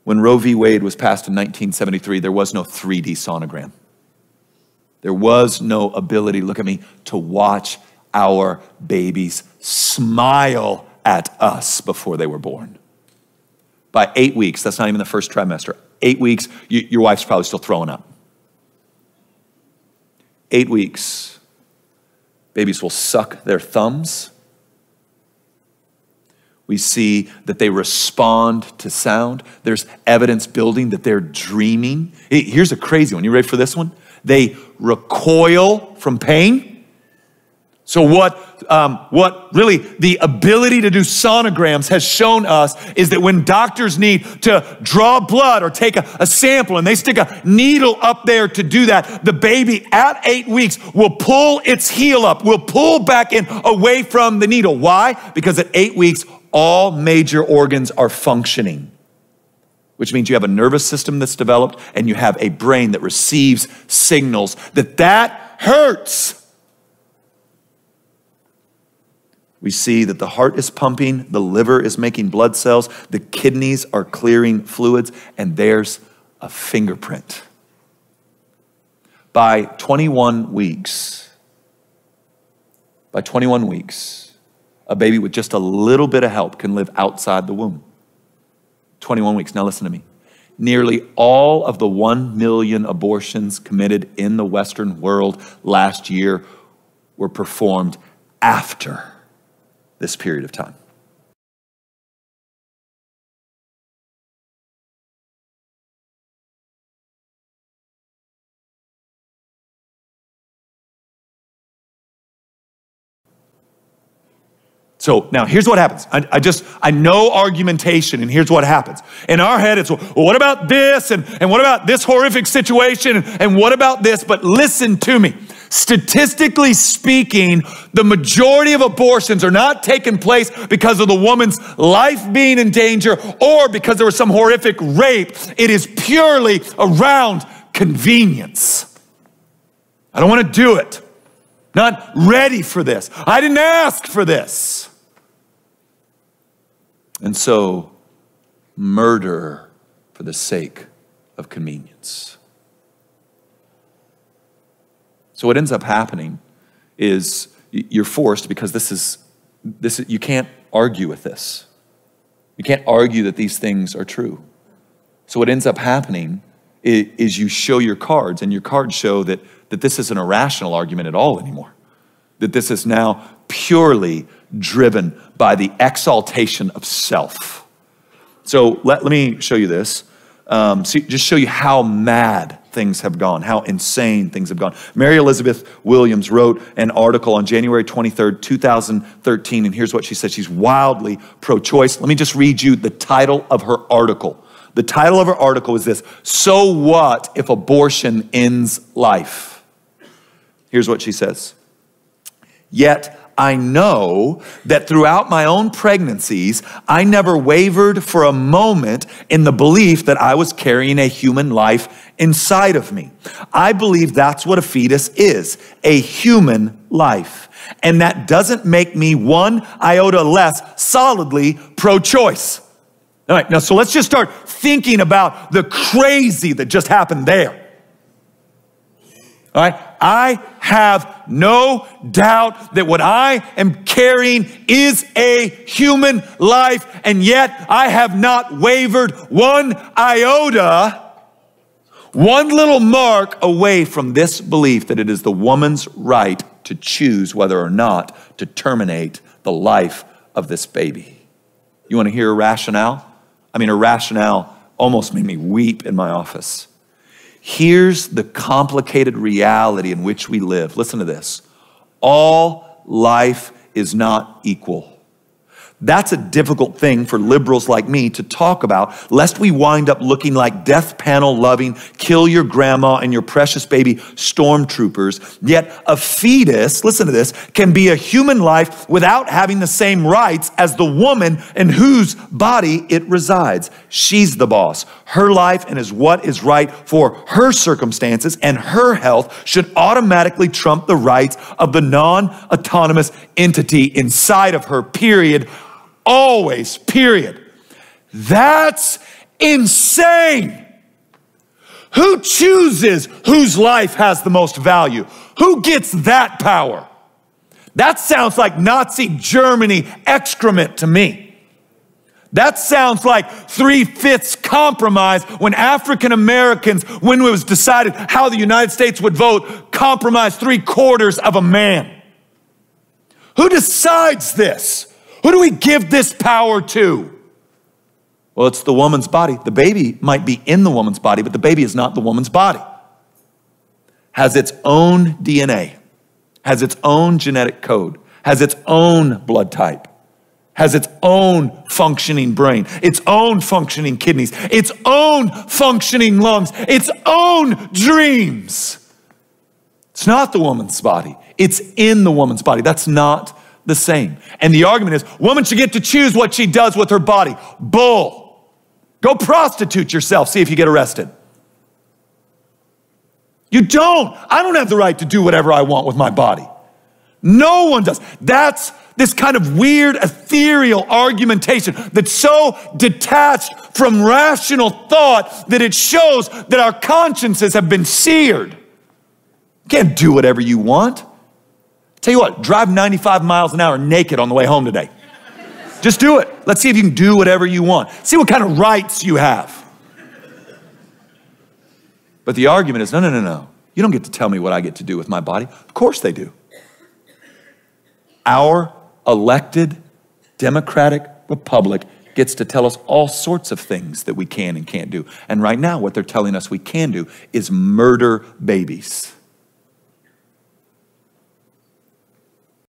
When Roe v. Wade was passed in 1973, there was no 3D sonogram. There was no ability, look at me, to watch our babies smile at us before they were born. By 8 weeks, that's not even the first trimester, 8 weeks, your wife's probably still throwing up. 8 weeks, babies will suck their thumbs. We see that they respond to sound. There's evidence building that they're dreaming. Here's a crazy one. You ready for this one? They recoil from pain. So what really the ability to do sonograms has shown us is that when doctors need to draw blood or take a sample and they stick a needle up there to do that, the baby at 8 weeks will pull its heel up, will pull back in away from the needle. Why? Because at 8 weeks, all major organs are functioning, which means you have a nervous system that's developed and you have a brain that receives signals that hurts. We see that the heart is pumping, the liver is making blood cells, the kidneys are clearing fluids, and there's a fingerprint. By 21 weeks, a baby with just a little bit of help can live outside the womb. 21 weeks. Now listen to me. Nearly all of the 1 million abortions committed in the Western world last year were performed after this period of time. So now here's what happens. I know argumentation, and here's what happens. In our head, it's, well, what about this? And what about this horrific situation? And what about this? But listen to me. Statistically speaking, the majority of abortions are not taking place because of the woman's life being in danger or because there was some horrific rape. It is purely around convenience. I don't want to do it. Not ready for this. I didn't ask for this. And so, murder for the sake of convenience. So what ends up happening is you're forced, because this is you can't argue with this. You can't argue that these things are true. So what ends up happening is you show your cards, and your cards show that this isn't a rational argument at all anymore. That this is now purely driven by the exaltation of self. So let me show you this. Just show you how mad things have gone, how insane things have gone. Mary Elizabeth Williams wrote an article on January 23rd, 2013, and here's what she said. She's wildly pro-choice. Let me just read you the title of her article. The title of her article is this: So What If Abortion Ends Life? Here's what she says. Yet I know that throughout my own pregnancies, I never wavered for a moment in the belief that I was carrying a human life inside of me. I believe that's what a fetus is, a human life. And that doesn't make me one iota less solidly pro-choice. All right, now so let's just start thinking about the crazy that just happened there. All right, I have no doubt that what I am carrying is a human life, and yet I have not wavered one iota, one little mark away from this belief that it is the woman's right to choose whether or not to terminate the life of this baby. You want to hear a rationale? I mean, a rationale almost made me weep in my office. Here's the complicated reality in which we live. Listen to this. All life is not equal. That's a difficult thing for liberals like me to talk about, lest we wind up looking like death panel loving, kill your grandma and your precious baby stormtroopers. Yet a fetus, listen to this, can be a human life without having the same rights as the woman in whose body it resides. She's the boss. Her life and is what is right for her circumstances and her health should automatically trump the rights of the non-autonomous entity inside of her, period. Always, period. That's Insane. Who chooses whose life has the most value? Who gets that power? That sounds like Nazi Germany excrement to me. That sounds like 3/5 compromise when African Americans, when it was decided how the United States would vote, compromised 3/4 of a man. Who decides this? Who do we give this power to? Well, it's the woman's body. The baby might be in the woman's body, but the baby is not the woman's body. Has its own DNA, has its own genetic code, has its own blood type, has its own functioning brain, its own functioning kidneys, its own functioning lungs, its own dreams. It's not the woman's body. It's in the woman's body. That's not the same. And the argument is, woman should get to choose what she does with her body. Bull. Go prostitute yourself, see if you get arrested. You don't. I don't have the right to do whatever I want with my body. No one does. That's this kind of weird, ethereal argumentation that's so detached from rational thought that it shows that our consciences have been seared. You can't do whatever you want. Tell you what, drive 95 miles an hour naked on the way home today. Just do it. Let's see if you can do whatever you want. See what kind of rights you have. But the argument is, no. You don't get to tell me what I get to do with my body. Of course they do. Our elected democratic republic gets to tell us all sorts of things that we can and can't do. And right now, what they're telling us we can do is murder babies.